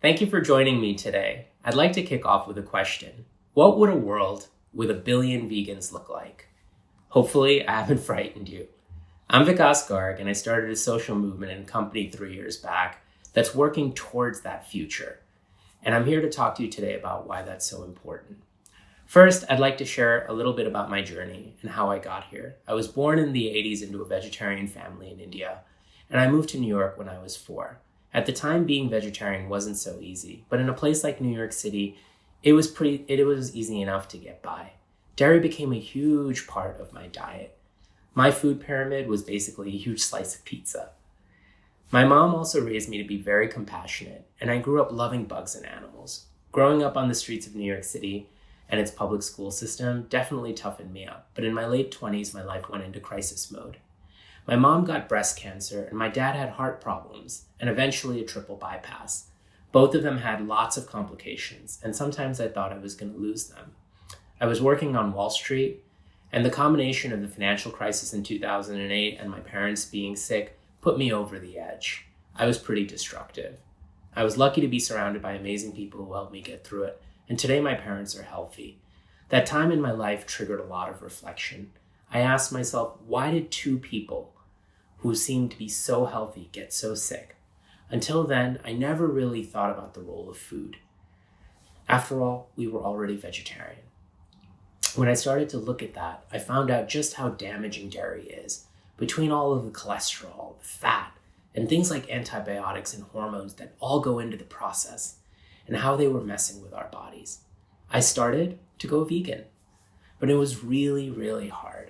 Thank you for joining me today. I'd like to kick off with a question. What would a world with a billion vegans look like? Hopefully, I haven't frightened you. I'm Vikas Garg, and I started a social movement and company 3 years back that's working towards that future. And I'm here to talk to you today about why that's so important. First, I'd like to share a little bit about my journey and how I got here. I was born in the 80s into a vegetarian family in India, and I moved to New York when I was 4. At the time, being vegetarian wasn't so easy, but in a place like New York City, it was easy enough to get by. Dairy became a huge part of my diet. My food pyramid was basically a huge slice of pizza. My mom also raised me to be very compassionate, and I grew up loving bugs and animals. Growing up on the streets of New York City and its public school system definitely toughened me up, but in my late 20s, my life went into crisis mode. My mom got breast cancer, and my dad had heart problems, and eventually a triple bypass. Both of them had lots of complications, and sometimes I thought I was going to lose them. I was working on Wall Street, and the combination of the financial crisis in 2008 and my parents being sick put me over the edge. I was pretty destructive. I was lucky to be surrounded by amazing people who helped me get through it, and today my parents are healthy. That time in my life triggered a lot of reflection. I asked myself, why did 2 people who seemed to be so healthy get so sick? Until then, I never really thought about the role of food. After all, we were already vegetarian. When I started to look at that, I found out just how damaging dairy is. Between all of the cholesterol, the fat, and things like antibiotics and hormones that all go into the process, and how they were messing with our bodies. I started to go vegan, but it was really, really hard.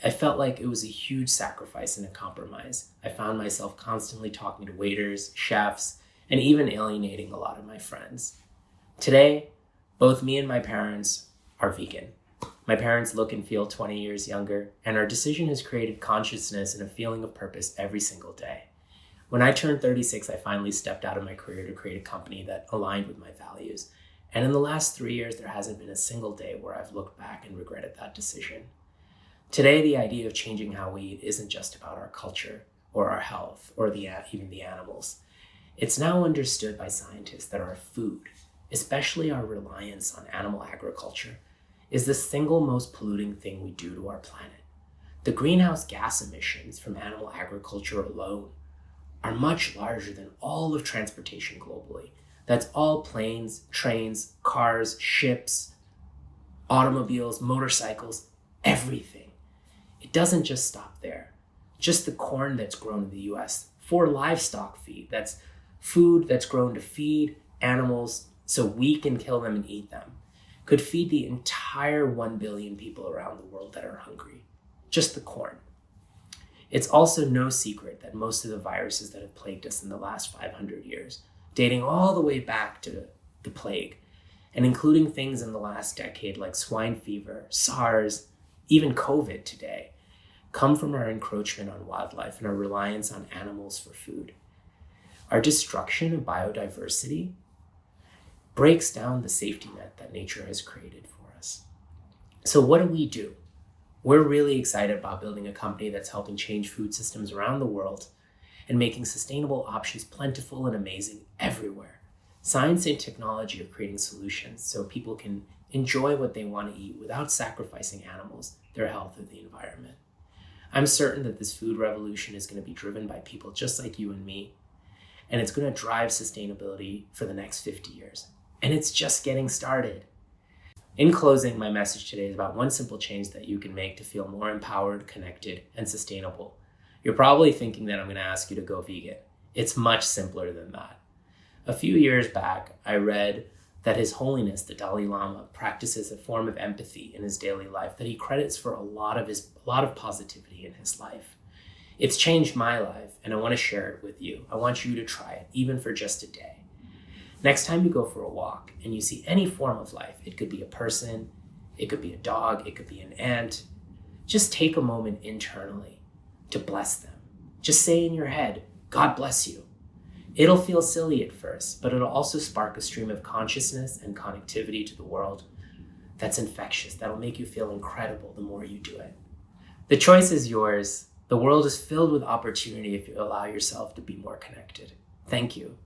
I felt like it was a huge sacrifice and a compromise. I found myself constantly talking to waiters, chefs, and even alienating a lot of my friends. Today, both me and my parents are vegan. My parents look and feel 20 years younger, and our decision has created consciousness and a feeling of purpose every single day. When I turned 36, I finally stepped out of my career to create a company that aligned with my values. And in the last 3 years, there hasn't been a single day where I've looked back and regretted that decision. Today, the idea of changing how we eat isn't just about our culture or our health or even the animals. It's now understood by scientists that our food, especially our reliance on animal agriculture, is the single most polluting thing we do to our planet. The greenhouse gas emissions from animal agriculture alone are much larger than all of transportation globally. That's all planes, trains, cars, ships, automobiles, motorcycles, everything. It doesn't just stop there. Just the corn that's grown in the US for livestock feed, that's food that's grown to feed animals so we can kill them and eat them, could feed the entire 1 billion people around the world that are hungry. Just the corn. It's also no secret that most of the viruses that have plagued us in the last 500 years, dating all the way back to the plague, and including things in the last decade like swine fever, SARS, even COVID today, come from our encroachment on wildlife and our reliance on animals for food. Our destruction of biodiversity breaks down the safety net that nature has created for us. So what do? We're really excited about building a company that's helping change food systems around the world and making sustainable options plentiful and amazing everywhere. Science and technology are creating solutions so people can enjoy what they want to eat without sacrificing animals, their health, or the environment. I'm certain that this food revolution is going to be driven by people just like you and me, and it's going to drive sustainability for the next 50 years. And it's just getting started. In closing, my message today is about one simple change that you can make to feel more empowered, connected, and sustainable. You're probably thinking that I'm going to ask you to go vegan. It's much simpler than that. A few years back, I read that His Holiness, the Dalai Lama, practices a form of empathy in his daily life that he credits for a lot of positivity in his life. It's changed my life, and I want to share it with you. I want you to try it, even for just a day. Next time you go for a walk and you see any form of life, it could be a person, it could be a dog, it could be an ant, just take a moment internally to bless them. Just say in your head, God bless you. It'll feel silly at first, but it'll also spark a stream of consciousness and connectivity to the world that's infectious, that'll make you feel incredible the more you do it. The choice is yours. The world is filled with opportunity if you allow yourself to be more connected. Thank you.